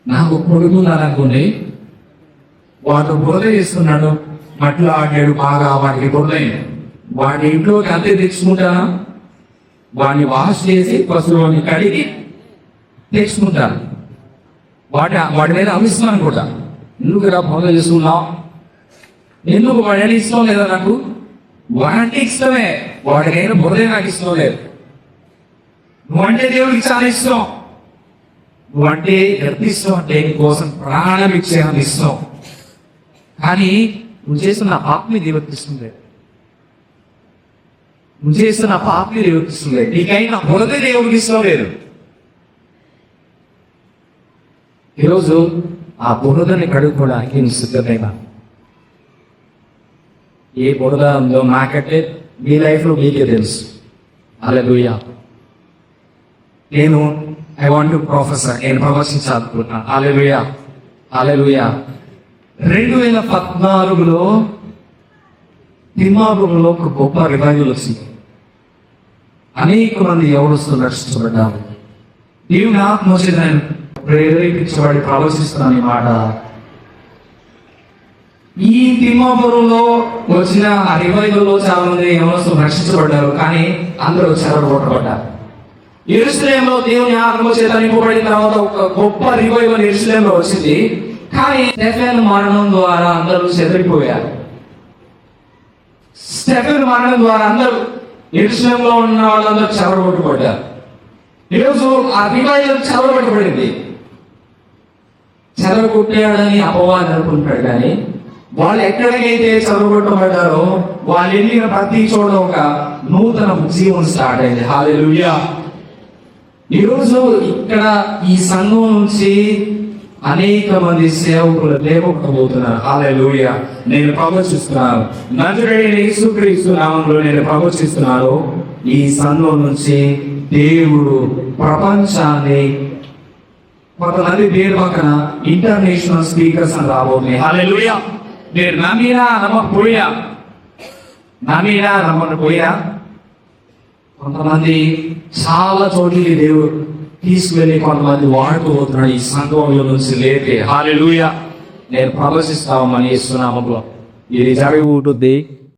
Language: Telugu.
నాకు కొడుకు ఉన్నారనుకోండి, వాడు బురద చేస్తున్నాడు, మట్టిలో ఆడాడు బాగా, వాడికి బురదైంది. వాడి ఇంట్లోకి అంతే తెచ్చుకుంటానా? వాడిని వాష్ చేసి పశువుని కడిగి తెచ్చుకుంటాను. వాడి మీద అమిస్తున్నాను కూడా. ఎందుకు ఇలా బురద చేసుకున్నావు? ఎందుకు వాడి ఇష్టం లేదా నాకు? వాడంటే ఇష్టమే, వాడికైనా బురదే నాకు ఇష్టం లేదు. నువ్వంటే దేవుడికి చాలా ఇష్టం, నువ్వంటే ఎంత ఇష్టం అంటే కోసం ప్రాణం ఇచ్చేంత ఇష్టం. కానీ నువ్వు చేస్తున్న పాపని దేవుడికి ఇష్టం లేదు, నువ్వు చేస్తున్న పాపని దేవుడికి ఇష్టం లేదు, నీకైనా బురదే దేవుడికి ఇష్టం లేదు. ఈరోజు ఆ బురదని కడుక్కోవడానికి నువ్వు సిద్ధమైనా? ఏ బురద ఉందో నాకంటే మీ లైఫ్లో మీకే తెలుసు. హల్లెలూయా. ఐ వాంట్ టు ప్రొఫెసర్, నేను ప్రవచించాలనుకుంటున్నాను. హల్లెలూయా, హల్లెలూయా. 2014లో తిమ్మాపురంలో ఒక గొప్ప రివైవల్ వచ్చింది. అనేక మంది యవనస్తులు రక్షించబడ్డారు. దేవుని ఆత్మ వచ్చి నేను ప్రేరేపించబడి ప్రవచిస్తున్నాను ఈ మాట. ఈ తిమ్మాపురంలో వచ్చిన ఆ రివైవల్లో చాలా మంది యవనస్తులు రక్షించబడ్డారు, కానీ అందరూ చెరగొట్టబడ్డారు. యెరూషలేములో దేవుని ఆత్మ చేత నింపబడిన తర్వాత ఒక గొప్ప రివైవల్ యెరూషలేములో వచ్చింది. కానీ స్టెఫెన్ మరణం ద్వారా అందరూ చెదిరిపోయారు. స్టెఫెన్ మరణం ద్వారా అందరూ యెరూషలేములో ఉన్న వాళ్ళందరూ చెరగొట్టబడ్డారు. ఈరోజు ఆ రివైవల్ చెరగొట్టబడింది. చెరగొట్టాడని అపవాది అనుకుంటాడు, కానీ వాళ్ళు ఎక్కడికైతే చెరగొట్టబడ్డారో వాళ్ళు వెళ్ళిన ప్రతి చోట ఒక నూతన జీవనం స్టార్ట్ అయింది. హల్లెలూయా. ఈరోజు ఇక్కడ ఈ సంఘం నుంచి అనేక మంది సేవకులు లేకపోతున్నారు. హల్లెలూయా. నేను ప్రవచిస్తున్నాను, నజరేయుడైన యేసుక్రీస్తు నామములో నేను ప్రవచిస్తున్నాను, ఈ సంఘం నుంచి దేవుడు ప్రపంచాన్ని కొంతమంది పేరు పక్కన ఇంటర్నేషనల్ స్పీకర్స్ అని రాబోతున్నాయి. హల్లెలూయా. మీరు నమ్మినా నమ్మకపోయినా కొంతమంది చాలా చోట్లకి దేవుడు తీసుకువెళ్ళి కొంతమంది వాడుకోబోతున్నాడు ఈ సంఘంలో నుంచి లేపే. హల్లెలూయా. నేను ప్రవచిస్తామని యేసు నామములో ఇది జరిగి ఉంటుంది.